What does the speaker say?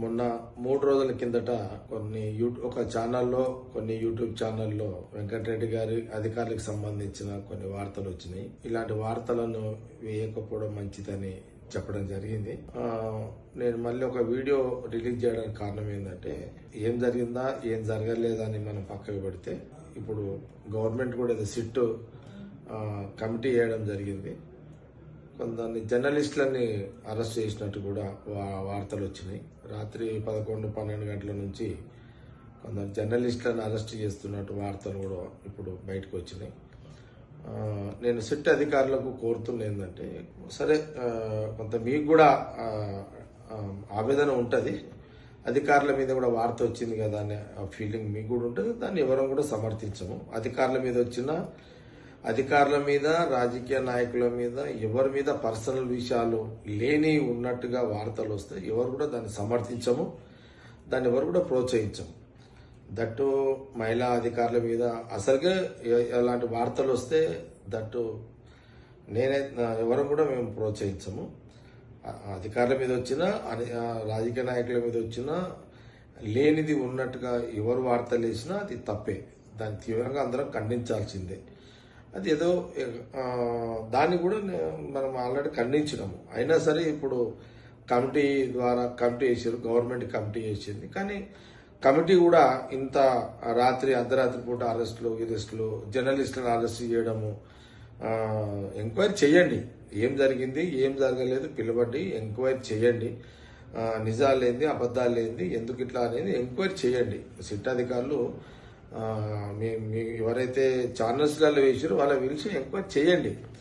మొన్న 3 రోజుల కిందట ఒక ఛానల్లో కొన్ని యూట్యూబ్ ఛానల్లో వెంకటరెడ్డి గారి అధికారులకు సంబంధించిన కొన్ని వార్తలు వచ్చినాయి. ఇలాంటి వార్తలను వేయకపోవడం మంచిదని చెప్పడం జరిగింది. నేను మళ్ళీ ఒక వీడియో రిలీజ్ చేయడానికి కారణం ఏంటంటే, ఏం జరిగిందా ఏం జరగలేదని మనం పక్కకు పెడితే, ఇప్పుడు గవర్నమెంట్ కూడా సిట్ కమిటీ వేయడం జరిగింది. కొంతమంది జర్నలిస్టులని అరెస్ట్ చేసినట్టు కూడా వార్తలు వచ్చినాయి. రాత్రి 11-12 గంటల నుంచి కొందరు జర్నలిస్టులను అరెస్ట్ చేస్తున్నట్టు వార్తలు కూడా ఇప్పుడు బయటకు వచ్చినాయి. నేను సిట్ అధికారులకు కోరుతున్న ఏంటంటే, సరే కొంత మీకు కూడా ఆవేదన ఉంటుంది, అధికారుల మీద కూడా వార్త వచ్చింది కదా అనే ఫీలింగ్ మీకు కూడా ఉంటుంది. దాన్ని ఎవరం కూడా సమర్థించము. అధికారుల మీద రాజకీయ నాయకుల మీద ఎవరి మీద పర్సనల్ విషయాలు లేని ఉన్నట్టుగా వార్తలు వస్తే ఎవరు కూడా దాన్ని సమర్థించము, దాన్ని ఎవరు కూడా ప్రోత్సహించము. దట్టు మహిళా అధికారుల మీద అసలుగా ఎలాంటి వార్తలు వస్తే దట్టు ఎవరు కూడా మేము ప్రోత్సహించము. అధికారుల మీద వచ్చినా రాజకీయ నాయకుల మీద వచ్చినా లేనిది ఉన్నట్టుగా ఎవరు వార్తలు వేసినా అది తప్పే, దాన్ని తీవ్రంగా అందరం ఖండించాల్సిందే. అది ఏదో దాన్ని కూడా మనం ఆల్రెడీ ఖండించినాము. అయినా సరే ఇప్పుడు కమిటీ వేసారు, గవర్నమెంట్ కమిటీ వేసింది. కానీ కమిటీ కూడా ఇంత అర్ధరాత్రి పూట అరెస్టులు జర్నలిస్టులను అరెస్ట్ చేయడము, ఎంక్వైరీ చేయండి. ఏం జరిగింది ఏం జరగలేదు పిలవండి, ఎంక్వైరీ చేయండి. నిజాలేంది అబద్ధాలేంది ఎందుకు ఇట్లా అనేది ఎంక్వైరీ చేయండి. సిట్ అధికారులు ఎవరైతే ఛానల్స్లలో వేసారో వాళ్ళ పిలిచి ఎంక్వైరీ చేయండి.